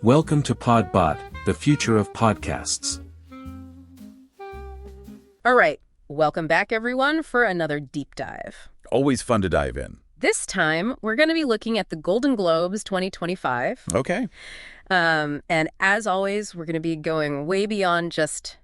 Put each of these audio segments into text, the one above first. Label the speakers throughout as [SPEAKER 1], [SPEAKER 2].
[SPEAKER 1] Welcome to PodBot, the future of podcasts.
[SPEAKER 2] All right, welcome back everyone for another deep dive.
[SPEAKER 3] Always fun to dive in.
[SPEAKER 2] This time, we're going to be looking at the Golden Globes 2025.
[SPEAKER 3] Okay.
[SPEAKER 2] And as always, we're going to be going way beyond just,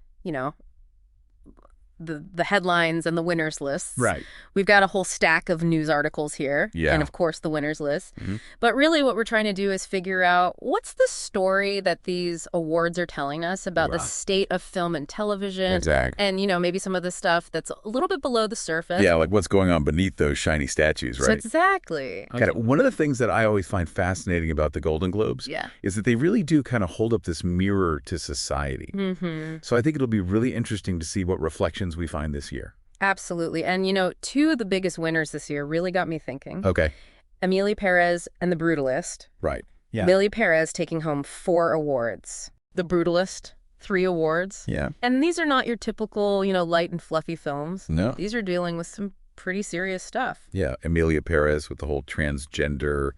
[SPEAKER 2] the headlines and the winners lists.
[SPEAKER 3] Right.
[SPEAKER 2] We've got a whole stack of news articles here.
[SPEAKER 3] Yeah.
[SPEAKER 2] And of course, the winners list.
[SPEAKER 3] Mm-hmm.
[SPEAKER 2] But really what we're trying to do is figure out what's the story that these awards are telling us about the state of film and television.
[SPEAKER 3] Exactly.
[SPEAKER 2] And, maybe some of the stuff that's a little bit below the surface.
[SPEAKER 3] Yeah, like what's going on beneath those shiny statues, right?
[SPEAKER 2] So exactly.
[SPEAKER 3] Got it. One of the things that I always find fascinating about the Golden Globes is that they really do kind of hold up this mirror to society.
[SPEAKER 2] Mm-hmm.
[SPEAKER 3] So I think it'll be really interesting to see what reflections we find this year.
[SPEAKER 2] Absolutely. And, two of the biggest winners this year really got me thinking.
[SPEAKER 3] Okay.
[SPEAKER 2] Amelie Perez and The Brutalist.
[SPEAKER 3] Right. Yeah.
[SPEAKER 2] Amelie Perez taking home 4 awards. The Brutalist, 3 awards.
[SPEAKER 3] Yeah.
[SPEAKER 2] And these are not your typical, light and fluffy films.
[SPEAKER 3] No.
[SPEAKER 2] These are dealing with some pretty serious stuff.
[SPEAKER 3] Yeah. Amelia Perez with the whole transgender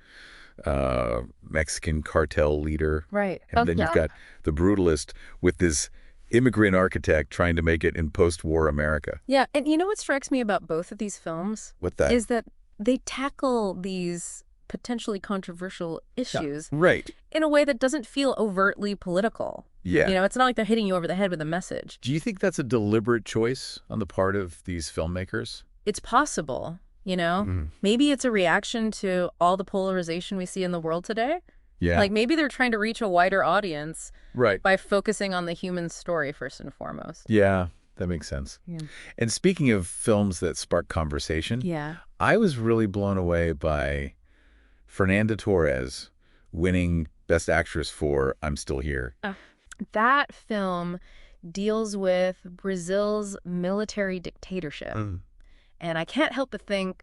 [SPEAKER 3] Mexican cartel leader.
[SPEAKER 2] Right.
[SPEAKER 3] And then you've got The Brutalist with this immigrant architect trying to make it in post-war America.
[SPEAKER 2] Yeah. And what strikes me about both of these films?
[SPEAKER 3] What that?
[SPEAKER 2] Is that they tackle these potentially controversial issues in a way that doesn't feel overtly political.
[SPEAKER 3] Yeah.
[SPEAKER 2] It's not like they're hitting you over the head with a message.
[SPEAKER 3] Do you think that's a deliberate choice on the part of these filmmakers?
[SPEAKER 2] It's possible, Maybe it's a reaction to all the polarization we see in the world today.
[SPEAKER 3] Yeah.
[SPEAKER 2] Like maybe they're trying to reach a wider audience
[SPEAKER 3] by
[SPEAKER 2] focusing on the human story first and foremost.
[SPEAKER 3] Yeah, that makes sense.
[SPEAKER 2] Yeah.
[SPEAKER 3] And speaking of films that spark conversation, I was really blown away by Fernanda Torres winning Best Actress for I'm Still Here.
[SPEAKER 2] That film deals with Brazil's military dictatorship. And I can't help but think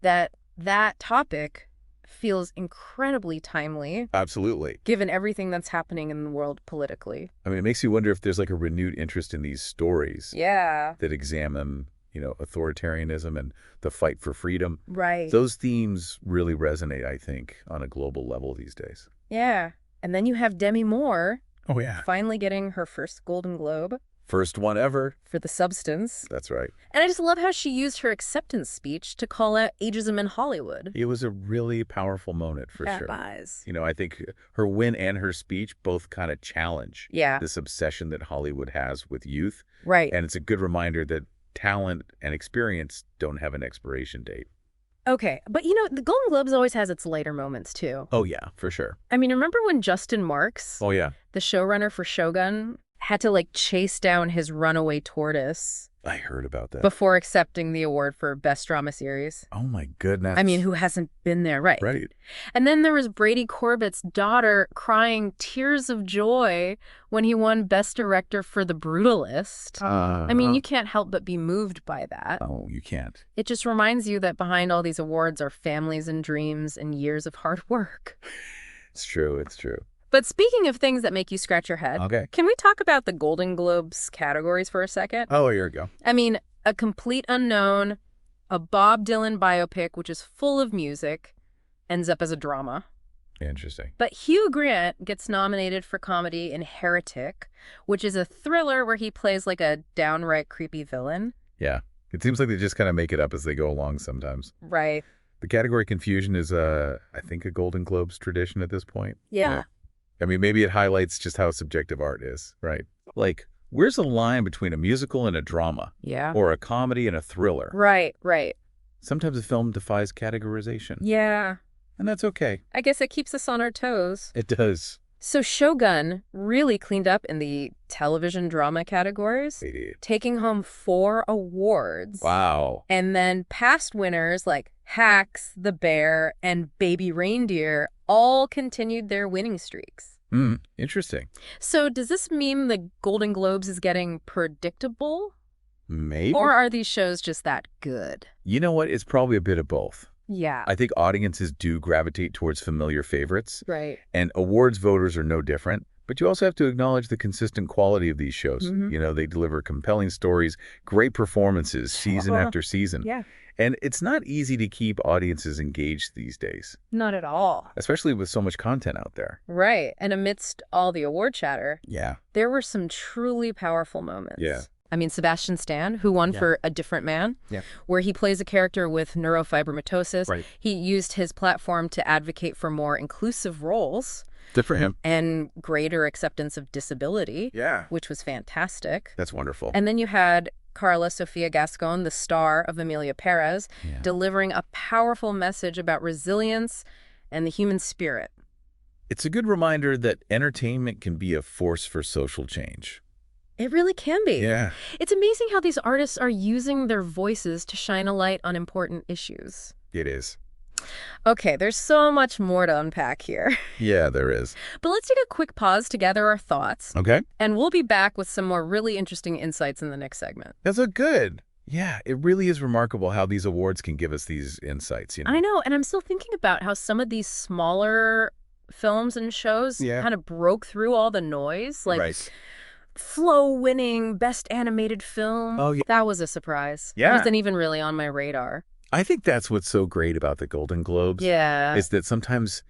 [SPEAKER 2] that topic feels incredibly timely.
[SPEAKER 3] Absolutely.
[SPEAKER 2] Given everything that's happening in the world politically.
[SPEAKER 3] I mean, it makes you wonder if there's like a renewed interest in these stories that examine, authoritarianism and the fight for freedom.
[SPEAKER 2] Right.
[SPEAKER 3] Those themes really resonate, I think, on a global level these days.
[SPEAKER 2] Yeah. And then you have Demi Moore.
[SPEAKER 3] Oh, yeah.
[SPEAKER 2] Finally getting her first Golden Globe.
[SPEAKER 3] First one ever.
[SPEAKER 2] For The Substance.
[SPEAKER 3] That's right.
[SPEAKER 2] And I just love how she used her acceptance speech to call out ageism in Hollywood.
[SPEAKER 3] It was a really powerful moment for sure.
[SPEAKER 2] Eyes.
[SPEAKER 3] I think her win and her speech both kind of challenge this obsession that Hollywood has with youth.
[SPEAKER 2] Right.
[SPEAKER 3] And it's a good reminder that talent and experience don't have an expiration date.
[SPEAKER 2] Okay. But, the Golden Globes always has its lighter moments, too.
[SPEAKER 3] Oh, yeah, for sure.
[SPEAKER 2] I mean, remember when Justin Marks,
[SPEAKER 3] the
[SPEAKER 2] showrunner for Shogun, had to, chase down his runaway tortoise?
[SPEAKER 3] I heard about that.
[SPEAKER 2] Before accepting the award for Best Drama Series.
[SPEAKER 3] Oh, my goodness.
[SPEAKER 2] I mean, who hasn't been there? Right.
[SPEAKER 3] Right.
[SPEAKER 2] And then there was Brady Corbett's daughter crying tears of joy when he won Best Director for The Brutalist. I mean, you can't help but be moved by that.
[SPEAKER 3] Oh, you can't.
[SPEAKER 2] It just reminds you that behind all these awards are families and dreams and years of hard work.
[SPEAKER 3] It's true. It's true.
[SPEAKER 2] But speaking of things that make you scratch your head, can we talk about the Golden Globes categories for a second?
[SPEAKER 3] Oh, here we go.
[SPEAKER 2] I mean, A Complete Unknown, a Bob Dylan biopic, which is full of music, ends up as a drama.
[SPEAKER 3] Interesting.
[SPEAKER 2] But Hugh Grant gets nominated for comedy in Heretic, which is a thriller where he plays like a downright creepy villain.
[SPEAKER 3] Yeah. It seems like they just kind of make it up as they go along sometimes.
[SPEAKER 2] Right.
[SPEAKER 3] The category confusion is, I think, a Golden Globes tradition at this point.
[SPEAKER 2] Yeah.
[SPEAKER 3] I mean, maybe it highlights just how subjective art is, right? Like, where's the line between a musical and a drama?
[SPEAKER 2] Yeah.
[SPEAKER 3] Or a comedy and a thriller?
[SPEAKER 2] Right, right.
[SPEAKER 3] Sometimes a film defies categorization.
[SPEAKER 2] Yeah.
[SPEAKER 3] And that's okay.
[SPEAKER 2] I guess it keeps us on our toes.
[SPEAKER 3] It does.
[SPEAKER 2] So Shogun really cleaned up in the television drama categories, taking home 4 awards.
[SPEAKER 3] Wow.
[SPEAKER 2] And then past winners like Hacks, The Bear, and Baby Reindeer all continued their winning streaks.
[SPEAKER 3] Interesting.
[SPEAKER 2] So does this mean the Golden Globes is getting predictable?
[SPEAKER 3] Maybe.
[SPEAKER 2] Or are these shows just that good?
[SPEAKER 3] You know what? It's probably a bit of both.
[SPEAKER 2] Yeah.
[SPEAKER 3] I think audiences do gravitate towards familiar favorites.
[SPEAKER 2] Right.
[SPEAKER 3] And awards voters are no different. But you also have to acknowledge the consistent quality of these shows. You know, they deliver compelling stories, great performances season after season.
[SPEAKER 2] Yeah.
[SPEAKER 3] And it's not easy to keep audiences engaged these days.
[SPEAKER 2] Not at all.
[SPEAKER 3] Especially with so much content out there.
[SPEAKER 2] Right. And amidst all the award chatter, there were some truly powerful moments.
[SPEAKER 3] Yeah.
[SPEAKER 2] I mean, Sebastian Stan, who won for A Different Man, where he plays a character with neurofibromatosis.
[SPEAKER 3] Right.
[SPEAKER 2] He used his platform to advocate for more inclusive roles.
[SPEAKER 3] Good for him.
[SPEAKER 2] And greater acceptance of disability.
[SPEAKER 3] Yeah.
[SPEAKER 2] Which was fantastic.
[SPEAKER 3] That's wonderful.
[SPEAKER 2] And then you had Carla Sofia Gascon, the star of Amelia Perez, delivering a powerful message about resilience and the human spirit.
[SPEAKER 3] It's a good reminder that entertainment can be a force for social change.
[SPEAKER 2] It really can be.
[SPEAKER 3] Yeah.
[SPEAKER 2] It's amazing how these artists are using their voices to shine a light on important issues.
[SPEAKER 3] It is.
[SPEAKER 2] Okay, there's so much more to unpack here.
[SPEAKER 3] Yeah, there is.
[SPEAKER 2] But let's take a quick pause to gather our thoughts.
[SPEAKER 3] Okay.
[SPEAKER 2] And we'll be back with some more really interesting insights in the next segment.
[SPEAKER 3] That's a good. Yeah, it really is remarkable how these awards can give us these insights. You know?
[SPEAKER 2] I know, and I'm still thinking about how some of these smaller films and shows kind of broke through all the noise. Like Flo winning Best Animated Film.
[SPEAKER 3] Oh, yeah.
[SPEAKER 2] That was a surprise.
[SPEAKER 3] Yeah.
[SPEAKER 2] It wasn't even really on my radar.
[SPEAKER 3] I think that's what's so great about the Golden Globes.
[SPEAKER 2] Yeah.
[SPEAKER 3] Is that sometimes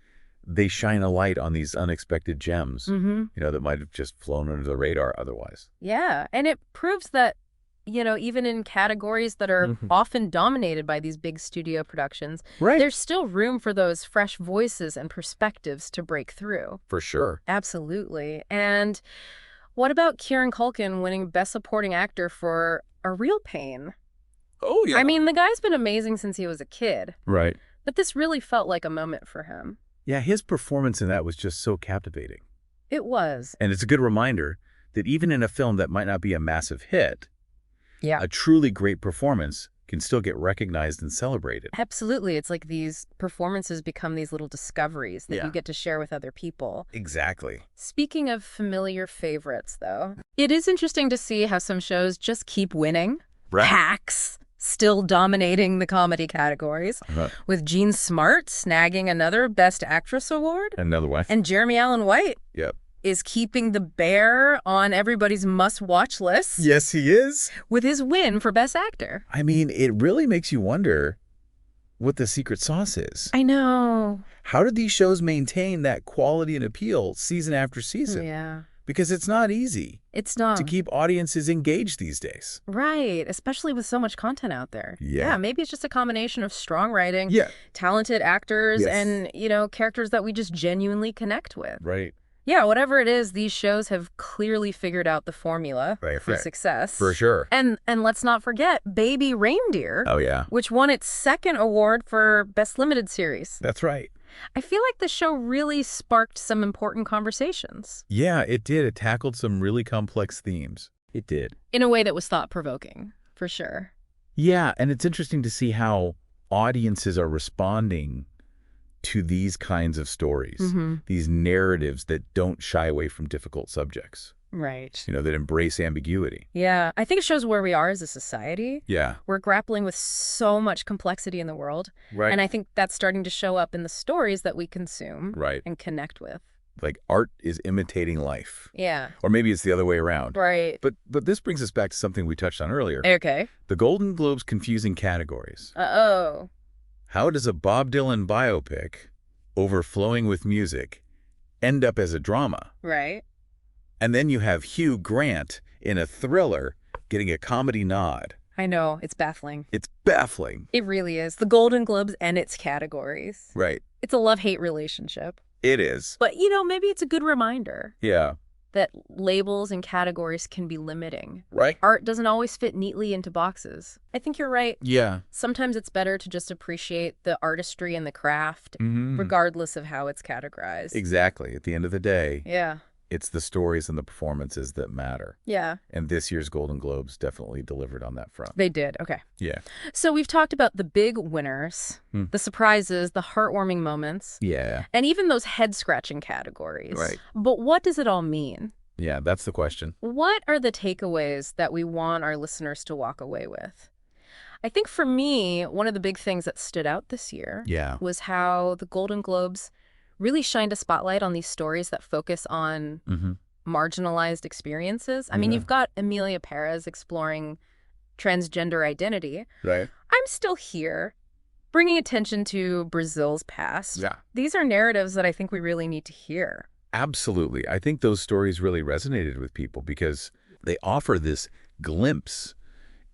[SPEAKER 3] they shine a light on these unexpected gems, you know, that might have just flown under the radar otherwise.
[SPEAKER 2] Yeah. And it proves that, you know, even in categories that are often dominated by these big studio productions, there's still room for those fresh voices and perspectives to break through.
[SPEAKER 3] For sure.
[SPEAKER 2] Absolutely. And what about Kieran Culkin winning Best Supporting Actor for A Real Pain?
[SPEAKER 3] Oh, yeah.
[SPEAKER 2] I mean, the guy's been amazing since he was a kid.
[SPEAKER 3] Right.
[SPEAKER 2] But this really felt like a moment for him.
[SPEAKER 3] Yeah, his performance in that was just so captivating.
[SPEAKER 2] It was.
[SPEAKER 3] And it's a good reminder that even in a film that might not be a massive hit, a truly great performance can still get recognized and celebrated.
[SPEAKER 2] Absolutely. It's like these performances become these little discoveries that you get to share with other people.
[SPEAKER 3] Exactly.
[SPEAKER 2] Speaking of familiar favorites, though, it is interesting to see how some shows just keep winning. Hacks still dominating the comedy categories, with Jean Smart snagging another Best Actress award.
[SPEAKER 3] Another one.
[SPEAKER 2] And Jeremy Allen White is keeping The Bear on everybody's must-watch list.
[SPEAKER 3] Yes, he is.
[SPEAKER 2] With his win for Best Actor.
[SPEAKER 3] I mean, it really makes you wonder what the secret sauce is.
[SPEAKER 2] I know.
[SPEAKER 3] How do these shows maintain that quality and appeal season after season?
[SPEAKER 2] Yeah.
[SPEAKER 3] Because it's not easy.
[SPEAKER 2] It's not.
[SPEAKER 3] To keep audiences engaged these days.
[SPEAKER 2] Right. Especially with so much content out there.
[SPEAKER 3] Yeah.
[SPEAKER 2] Maybe it's just a combination of strong writing, talented actors, and, you know, characters that we just genuinely connect with.
[SPEAKER 3] Right.
[SPEAKER 2] Yeah, whatever it is, these shows have clearly figured out the formula for success.
[SPEAKER 3] For sure.
[SPEAKER 2] And let's not forget Baby Reindeer.
[SPEAKER 3] Oh, yeah.
[SPEAKER 2] Which won its second award for Best Limited Series.
[SPEAKER 3] That's right.
[SPEAKER 2] I feel like the show really sparked some important conversations.
[SPEAKER 3] Yeah, it did. It tackled some really complex themes. It did.
[SPEAKER 2] In a way that was thought-provoking, for sure.
[SPEAKER 3] Yeah, and it's interesting to see how audiences are responding to these kinds of stories, these narratives that don't shy away from difficult subjects.
[SPEAKER 2] Right.
[SPEAKER 3] You know, that embrace ambiguity.
[SPEAKER 2] Yeah, I think it shows where we are as a society.
[SPEAKER 3] Yeah.
[SPEAKER 2] We're grappling with so much complexity in the world.
[SPEAKER 3] Right.
[SPEAKER 2] And I think that's starting to show up in the stories that we consume and connect with.
[SPEAKER 3] Like art is imitating life.
[SPEAKER 2] Yeah.
[SPEAKER 3] Or maybe it's the other way around.
[SPEAKER 2] Right.
[SPEAKER 3] But this brings us back to something we touched on earlier.
[SPEAKER 2] Okay.
[SPEAKER 3] The Golden Globes confusing categories.
[SPEAKER 2] Uh-oh.
[SPEAKER 3] How does a Bob Dylan biopic, overflowing with music, end up as a drama?
[SPEAKER 2] Right.
[SPEAKER 3] And then you have Hugh Grant in a thriller getting a comedy nod.
[SPEAKER 2] I know. It's baffling.
[SPEAKER 3] It's baffling.
[SPEAKER 2] It really is. The Golden Globes and its categories.
[SPEAKER 3] Right.
[SPEAKER 2] It's a love-hate relationship.
[SPEAKER 3] It is.
[SPEAKER 2] But, you know, maybe it's a good reminder.
[SPEAKER 3] Yeah.
[SPEAKER 2] That labels and categories can be limiting.
[SPEAKER 3] Right.
[SPEAKER 2] Art doesn't always fit neatly into boxes. I think you're right.
[SPEAKER 3] Yeah.
[SPEAKER 2] Sometimes it's better to just appreciate the artistry and the craft, regardless of how it's categorized.
[SPEAKER 3] Exactly. At the end of the day.
[SPEAKER 2] Yeah.
[SPEAKER 3] It's the stories and the performances that matter.
[SPEAKER 2] Yeah.
[SPEAKER 3] And this year's Golden Globes definitely delivered on that front.
[SPEAKER 2] They did. Okay.
[SPEAKER 3] Yeah.
[SPEAKER 2] So we've talked about the big winners, the surprises, the heartwarming moments.
[SPEAKER 3] Yeah.
[SPEAKER 2] And even those head-scratching categories.
[SPEAKER 3] Right.
[SPEAKER 2] But what does it all mean?
[SPEAKER 3] Yeah, that's the question.
[SPEAKER 2] What are the takeaways that we want our listeners to walk away with? I think for me, one of the big things that stood out this year was how the Golden Globes really shined a spotlight on these stories that focus on marginalized experiences. I mean, you've got Amelia Perez exploring transgender identity.
[SPEAKER 3] Right.
[SPEAKER 2] I'm Still Here, bringing attention to Brazil's past.
[SPEAKER 3] Yeah.
[SPEAKER 2] These are narratives that I think we really need to hear.
[SPEAKER 3] Absolutely. I think those stories really resonated with people because they offer this glimpse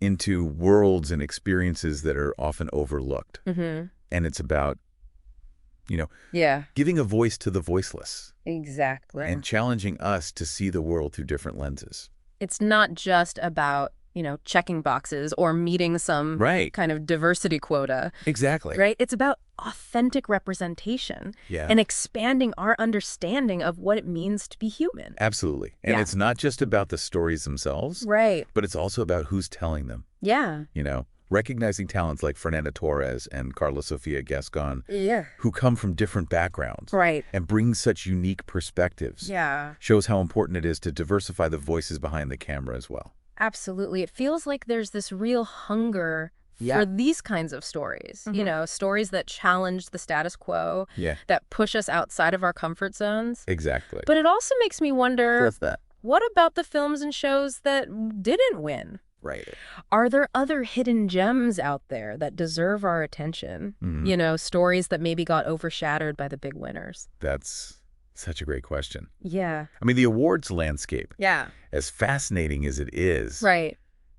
[SPEAKER 3] into worlds and experiences that are often overlooked. And it's about, giving a voice to the voiceless.
[SPEAKER 2] Exactly.
[SPEAKER 3] And challenging us to see the world through different lenses.
[SPEAKER 2] It's not just about, checking boxes or meeting some kind of diversity quota.
[SPEAKER 3] Exactly.
[SPEAKER 2] Right? It's about authentic representation and expanding our understanding of what it means to be human.
[SPEAKER 3] Absolutely. And it's not just about the stories themselves.
[SPEAKER 2] Right.
[SPEAKER 3] But it's also about who's telling them.
[SPEAKER 2] Yeah.
[SPEAKER 3] Recognizing talents like Fernanda Torres and Carla Sofia Gascon,
[SPEAKER 2] Yeah.
[SPEAKER 3] who come from different backgrounds,
[SPEAKER 2] Right.
[SPEAKER 3] and bring such unique perspectives, shows how important it is to diversify the voices behind the camera as well.
[SPEAKER 2] Absolutely. It feels like there's this real hunger for these kinds of stories, stories that challenge the status quo, that push us outside of our comfort zones.
[SPEAKER 3] Exactly.
[SPEAKER 2] But it also makes me wonder,
[SPEAKER 3] What's that?
[SPEAKER 2] what about the films and shows that didn't win?
[SPEAKER 3] Right.
[SPEAKER 2] Are there other hidden gems out there that deserve our attention? Stories that maybe got overshadowed by the big winners.
[SPEAKER 3] That's such a great question.
[SPEAKER 2] Yeah.
[SPEAKER 3] I mean, the awards landscape,
[SPEAKER 2] Yeah.
[SPEAKER 3] as fascinating as it is,
[SPEAKER 2] Right.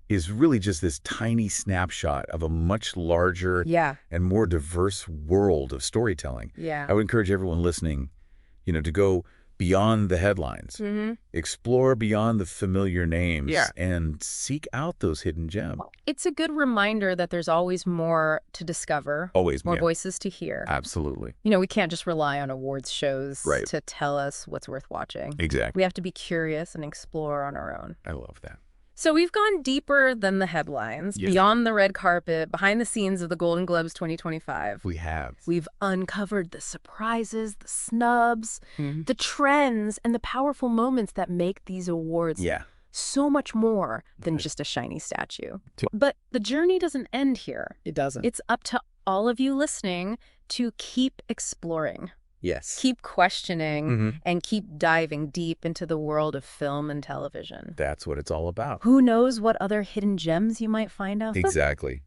[SPEAKER 3] is really just this tiny snapshot of a much larger and more diverse world of storytelling.
[SPEAKER 2] Yeah.
[SPEAKER 3] I would encourage everyone listening, to go beyond the headlines, explore beyond the familiar names, and seek out those hidden gems.
[SPEAKER 2] It's a good reminder that there's always more to discover,
[SPEAKER 3] Always
[SPEAKER 2] more voices to hear.
[SPEAKER 3] Absolutely.
[SPEAKER 2] We can't just rely on awards shows
[SPEAKER 3] Right.
[SPEAKER 2] to tell us what's worth watching.
[SPEAKER 3] Exactly.
[SPEAKER 2] We have to be curious and explore on our own.
[SPEAKER 3] I love that.
[SPEAKER 2] So we've gone deeper than the headlines, beyond the red carpet, behind the scenes of the Golden Globes 2025.
[SPEAKER 3] We have.
[SPEAKER 2] We've uncovered the surprises, the snubs, the trends, and the powerful moments that make these awards so much more than just a shiny statue. But the journey doesn't end here.
[SPEAKER 4] It doesn't.
[SPEAKER 2] It's up to all of you listening to keep exploring.
[SPEAKER 4] Yes.
[SPEAKER 2] Keep questioning and keep diving deep into the world of film and television.
[SPEAKER 3] That's what it's all about.
[SPEAKER 2] Who knows what other hidden gems you might find out there?
[SPEAKER 3] Exactly.